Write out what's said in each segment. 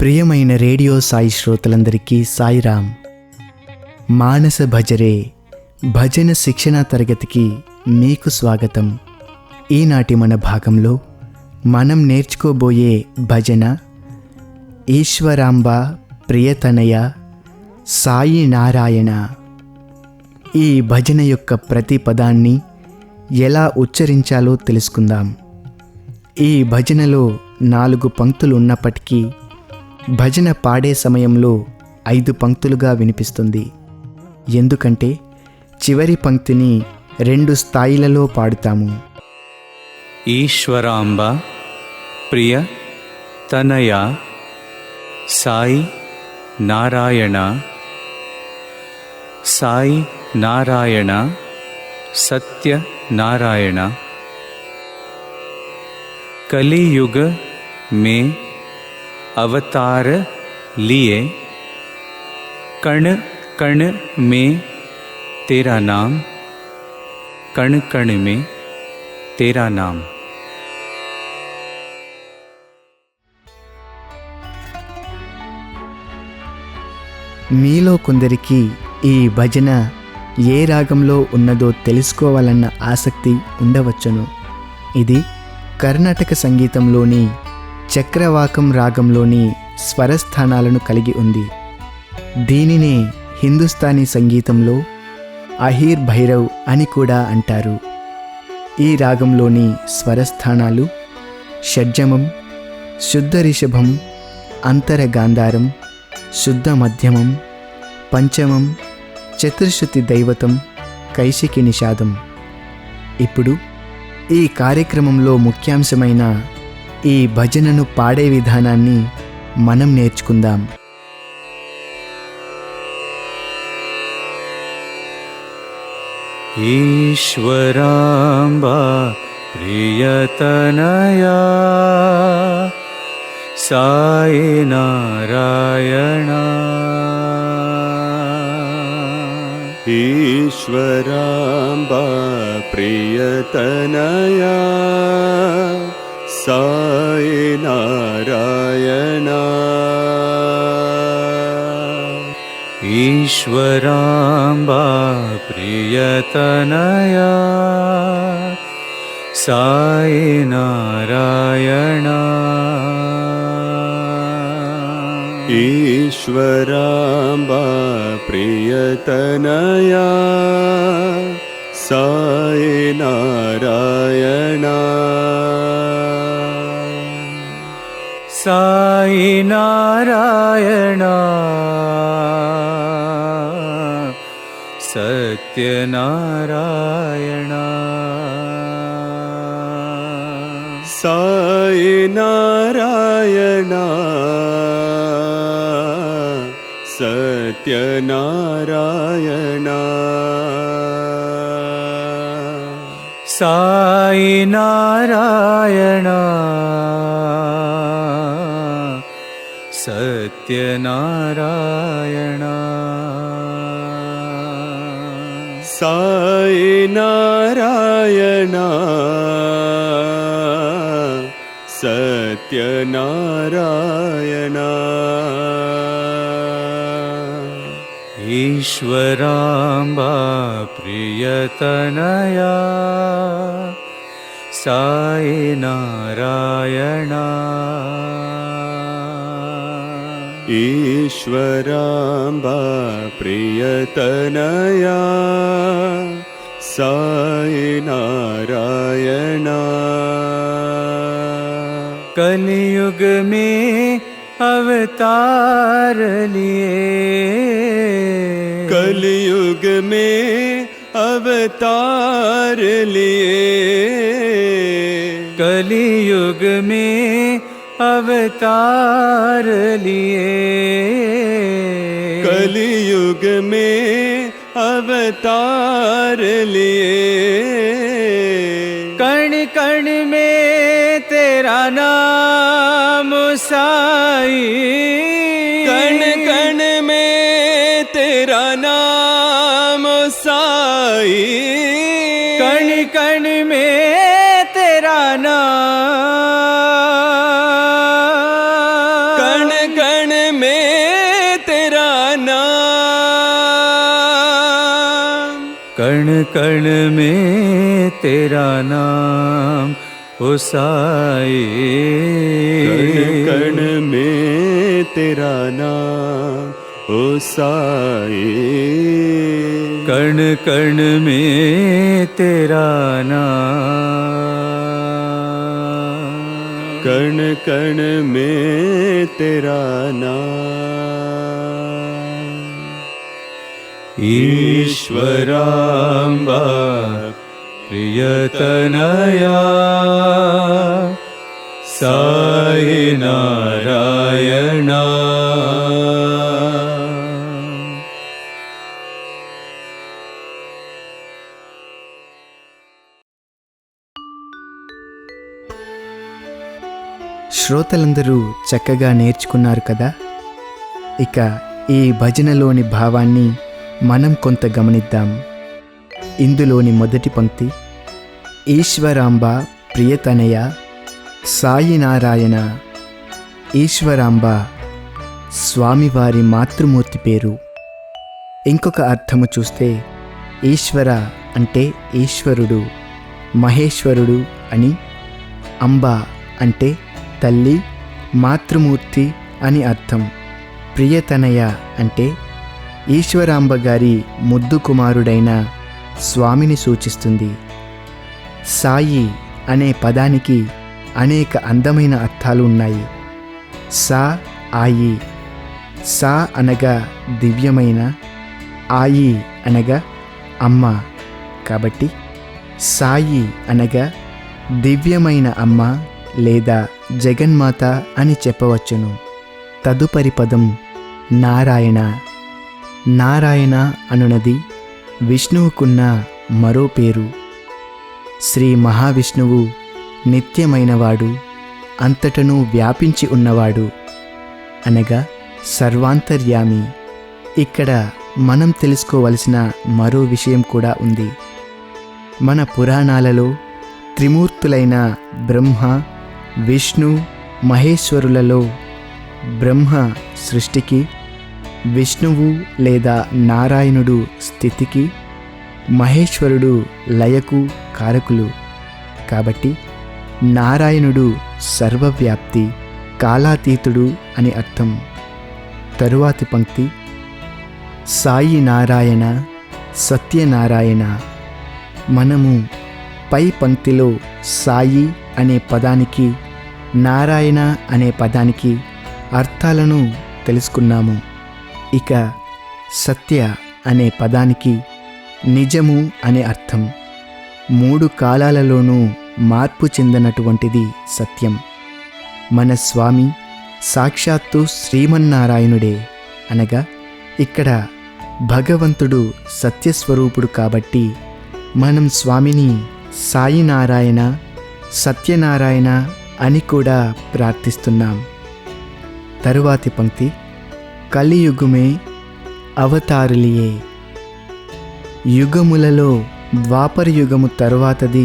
ప్రియమైన రేడియో సాయి శ్రోతలందరికీ సాయిరామ్. మానస భజరే భజన శిక్షణ తరగతికి మీకు స్వాగతం. ఈనాటి మన భాగంలో మనం నేర్చుకోబోయే భజన ఈశ్వరాంబ ప్రియతనయ సాయి నారాయణ. ఈ భజన యొక్క ప్రతి పదాన్ని ఎలా ఉచ్చరించాలో తెలుసుకుందాం. ఈ భజనలో 4 పంక్తులు ఉన్నప్పటికీ భజన పాడే సమయంలో 5 పంక్తులుగా వినిపిస్తుంది. ఎందుకంటే చివరి పంక్తిని 2 స్థాయిలలో పాడుతాము. ఈశ్వరాంబ ప్రియ తనయ సాయి నారాయణ. సాయి నారాయణ సత్య నారాయణ. कलियुग में अवतार लिए, कण कण में तेरा नाम, कण कण में तेरा नाम. మీలో కొందరికి ఈ భజన ఏ రాగంలో ఉన్నదో తెలుసుకోవాలన్న ఆసక్తి ఉండవచ్చును. ఇది కర్ణాటక సంగీతంలోని చక్రవాకం రాగంలోని స్వరస్థానాలను కలిగి ఉంది. దీనినే హిందుస్థానీ సంగీతంలో అహీర్ భైరవ్ అని కూడా అంటారు. ఈ రాగంలోని స్వరస్థానాలు షడ్జమం, శుద్ధ రిషభం, అంతర గాంధారం, శుద్ధ మధ్యమం, పంచమం, చతుర్శ్రుతి దైవతం, కైశికి నిషాదం. ఇప్పుడు ఈ కార్యక్రమంలో ముఖ్యాంశమైన ఈ భజనను పాడే విధానాన్ని మనం నేర్చుకుందాం. ఈశ్వరాంబ ప్రియతనయా సాయి నారాయణ. ఈశ్వరాంబ ప్రియతనయా సాయి నారాయణ. ఈశ్వరాంబ ప్రియతనయా సాయి నారాయణ. ఈశ్వరాంబ ప్రియతనయా సాయి నారాయణ. సాయి నారాయణ సత్యనారాయణ. సాయి నారాయణ సత్యనారాయణ. సాయి నారాయణ సత్యనారాయణ. సాయి నారాయణ సత్యనారాయణ. ఈశ్వరాంబ ప్రియతనయా సాయి నారాయణ. ఈశ్వరాంబ ప్రియతనయా సాయి నారాయణ. कलियुग में अवतार लिए, कलियुग में अवतार लिए, कलियुग में अवतार लिए, कलियुग में अवतार लिए. कण कण में तेरा नाम साई, कण कण में तेरा नाम साई, कण कण में तेरा नाम, कण कण कण में तेरा नाम ओ साई, कण कण में तेरा नाम ओ साई, कण कण में तेरा नाम, कण कण में तेरा नाम। ईश्वराम्बा प्रियतनया साई नारायणा, శ్రోతలందరూ చక్కగా నేర్చుకున్నారు కదా. ఇక ఈ భజనలోని భావాన్ని మనం కొంత గమనిద్దాం. ఇందులోని మొదటి పంక్తి, ఈశ్వరాంబ ప్రియతనయ సాయి నారాయణ. ఈశ్వరాంబ స్వామివారి మాతృమూర్తి పేరు. ఇంకొక అర్థము చూస్తే ఈశ్వర అంటే ఈశ్వరుడు, మహేశ్వరుడు అని, అంబ అంటే తల్లి, మాతృమూర్తి అని అర్థం. ప్రియతనయ అంటే ఈశ్వరాంబ గారి ముద్దు కుమారుడైన స్వామిని సూచిస్తుంది. సాయి అనే పదానికి అనేక అందమైన అర్థాలు ఉన్నాయి. సా ఆయి, సా అనగా దివ్యమైన, ఆయి అనగా అమ్మ. కాబట్టి సాయి అనగా దివ్యమైన అమ్మ లేదా జగన్మాత అని చెప్పవచ్చును. తదుపరి పదం నారాయణ. నారాయణ అనునది విష్ణువుకున్న మరో పేరు. శ్రీ మహావిష్ణువు నిత్యమైనవాడు, అంతటను వ్యాపించి ఉన్నవాడు, అనగా సర్వాంతర్యామి. ఇక్కడ మనం తెలుసుకోవలసిన మరో విషయం కూడా ఉంది. మన పురాణాలలో త్రిమూర్తులైన బ్రహ్మ, విష్ణు, మహేశ్వరులలో బ్రహ్మ సృష్టికి, విష్ణువు లేదా నారాయణుడు స్థితికి, మహేశ్వరుడు లయకు కారకులు. కాబట్టి నారాయణుడు సర్వవ్యాప్తి, కాలాతీతుడు అని అర్థం. తరువాతి పంక్తి, సాయి నారాయణ సత్యనారాయణ. మనము పై పంక్తిలో సాయి అనే పదానికి, నారాయణ అనే పదానికి అర్థాలను తెలుసుకున్నాము. ఇక సత్య అనే పదానికి నిజము అనే అర్థం. 3 కాలాలలోనూ మార్పు చెందనటువంటిది సత్యం. మన స్వామి సాక్షాత్తు శ్రీమన్నారాయణుడే, అనగా ఇక్కడ భగవంతుడు సత్యస్వరూపుడు. కాబట్టి మనం స్వామిని సాయినారాయణ, సత్యనారాయణ అని కూడా ప్రార్థిస్తున్నాం. తరువాతి పంక్తి, కలియుగమే అవతారులియే. యుగములలో ద్వాపర యుగము తరువాతది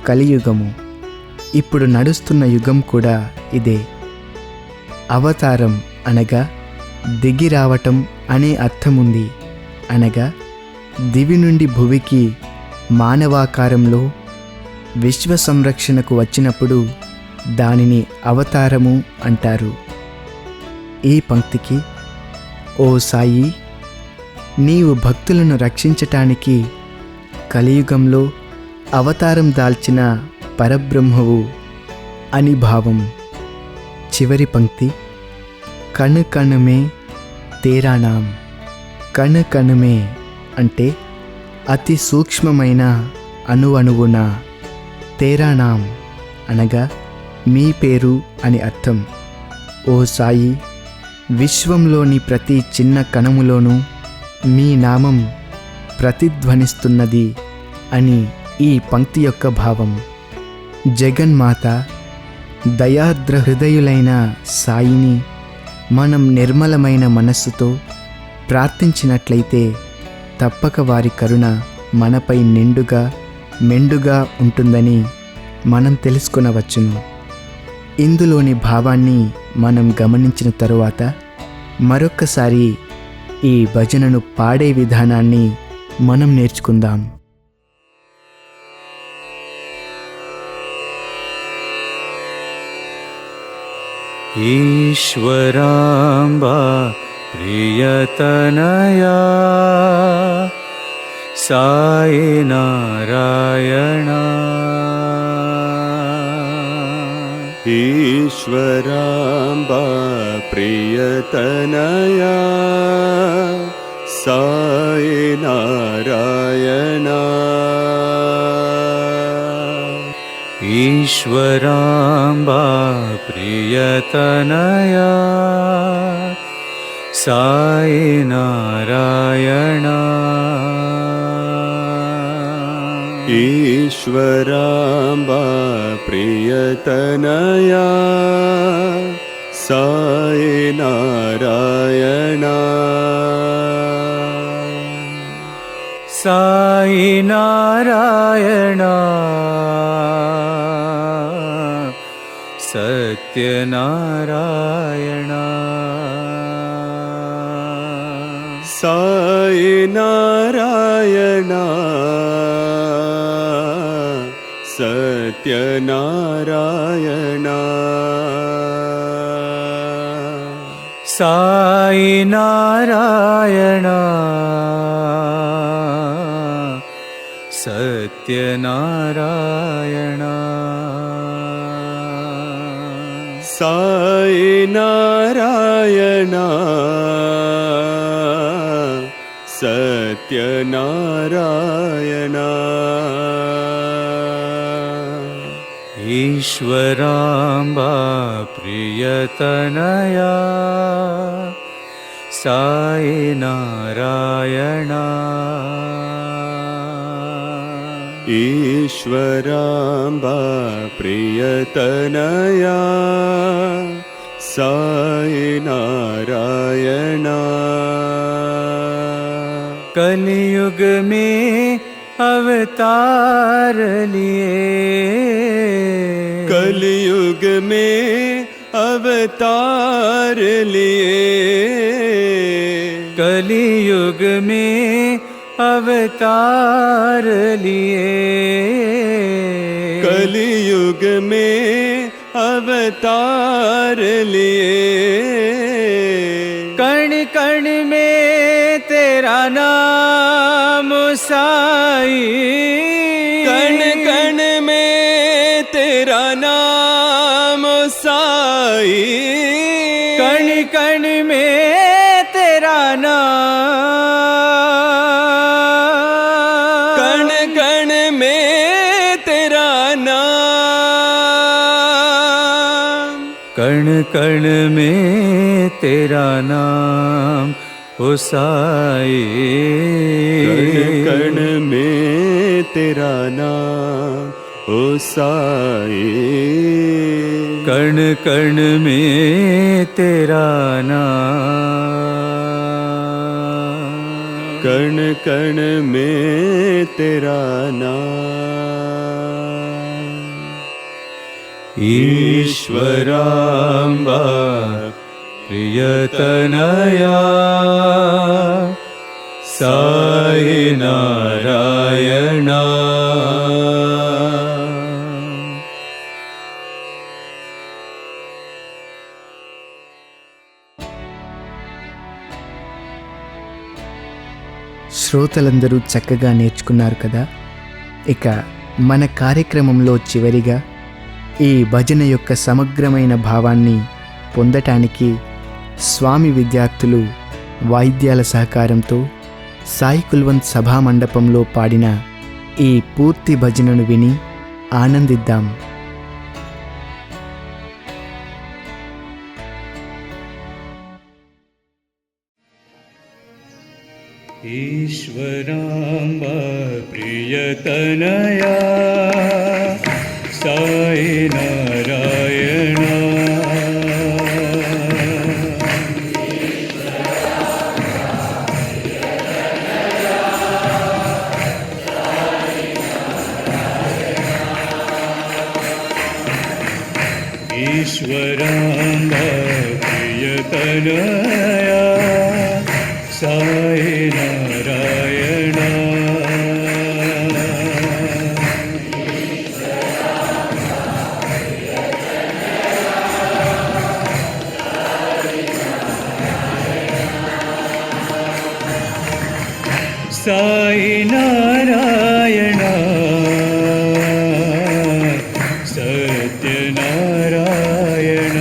కలియుగము. ఇప్పుడు నడుస్తున్న యుగం కూడా ఇదే. అవతారం అనగా దిగి రావటం అనే అర్థముంది. అనగా దివి నుండి భువికి మానవాకారంలో విశ్వ సంరక్షణకు వచ్చినప్పుడు దానిని అవతారము అంటారు. ఈ పంక్తికి, ఓ సాయి, నీవు భక్తులను రక్షించటానికి కలియుగంలో అవతారం దాల్చిన పరబ్రహ్మవు అని భావం. చివరి పంక్తి, కణ్ కణమే తేరా నామ్. కణ్ కణమే అంటే అతి సూక్ష్మమైన అణువణువున, తేరా నామ్ అనగా మీ పేరు అని అర్థం. ఓ సాయి, విశ్వంలోని ప్రతి చిన్న కణములోనూ మీ నామం ప్రతిధ్వనిస్తున్నది అని ఈ పంక్తి యొక్క భావం. జగన్మాత, దయార్ద్ర హృదయులైన సాయిని మనం నిర్మలమైన మనస్సుతో ప్రార్థించినట్లయితే తప్పక వారి కరుణ మనపై నిండుగా మెండుగా ఉంటుందని మనం తెలుసుకొనవచ్చును. ఇందులోని భావాన్ని మనం గమనించిన తరువాత మరొక్కసారి ఈ భజనను పాడే విధానాన్ని మనం నేర్చుకుందాం. ईश्वराम्बा प्रियतनया साई नारायणा ईश्वराम्बा प्रियतनया साई नारायणा ईश्वराम्बा प्रियतनया साई नारायणा ईश्वराम्बा प्रियतनया साई नारायणा साई नारायणा सत्यनारायणा साई नारायणा सत्यनारायणा साई नारायणा सत्यनारायणा साई नारायणा सत्यनारायणा ईश्वराम्बा प्रियतनया साई नारायणा ईश्वराम्बा प्रियतनया साई नारायणा कलियुग में अवतार लिए कलियुग में अवतार लिए कलियुग में अवतार लिए कलियुग में अवतार लिए कण कण में तेरा नाम साई कण कण में तेरा नाम साई कण कण में तेरा नाम कण कण में तेरा नाम कण कण में तेरा नाम ओ साई कण कण में तेरा नाम ओ साई कण कण में तेरा नाम कण कण में तेरा नाम ईश्वराम्बा प्रियतनया साई नारायणा శ్రోతలందరూ చక్కగా నేర్చుకున్నారు కదా. ఇక మన కార్యక్రమంలో చివరిగా ఈ భజన యొక్క సమగ్రమైన భావాన్ని పొందటానికి స్వామి విద్యార్థులు వాయిద్యాల సహకారంతో సాయి కుల్వంత్ సభా మండపంలో పాడిన ఈ పూర్తి భజనను విని ఆనందిద్దాం. ईश्वराम्बा प्रियतनया साई नारायणा ईश्वराम्बा प्रियतनया साई नारायणा साई नारायण सत्यनारायण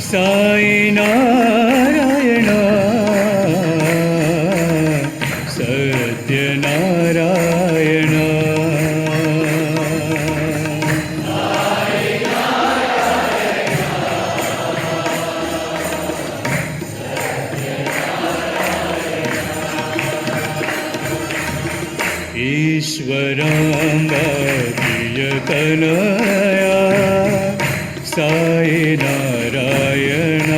साई नारायण सत्यनारायण ईश्वराम्बा प्रियतनया साई नारायण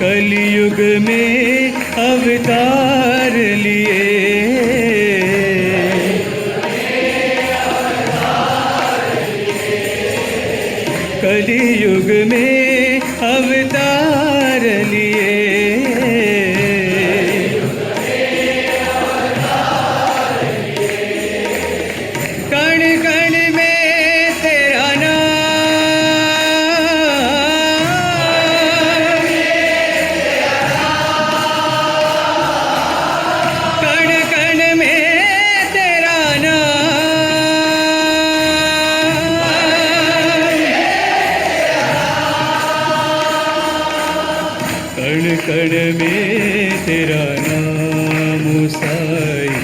कलयुग में अवतार लिए कलयुग में अवतार लिए कण कण में तेरा नाम कण कण में तेरा कण कण में तेरा नाम साई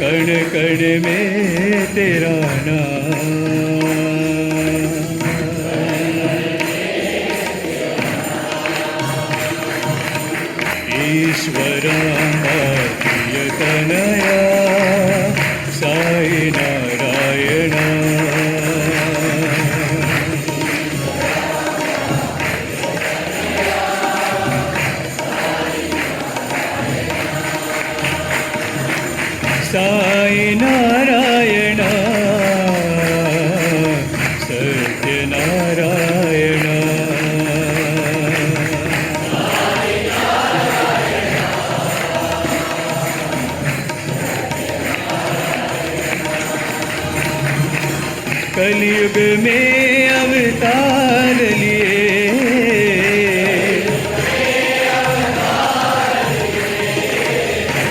कण कण में तेरा नाम ईश्वराम्बा प्रियतनया साई नारायण साई नारायण सत्यनारायण कलयुग में अवतार लिए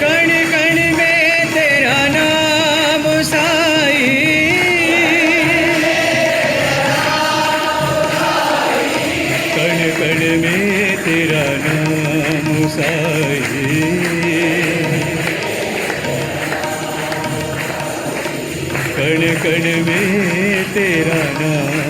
कण कण में तेरा नाम साई कण कण में तेरा नाम साई कण कण में तेरा नाम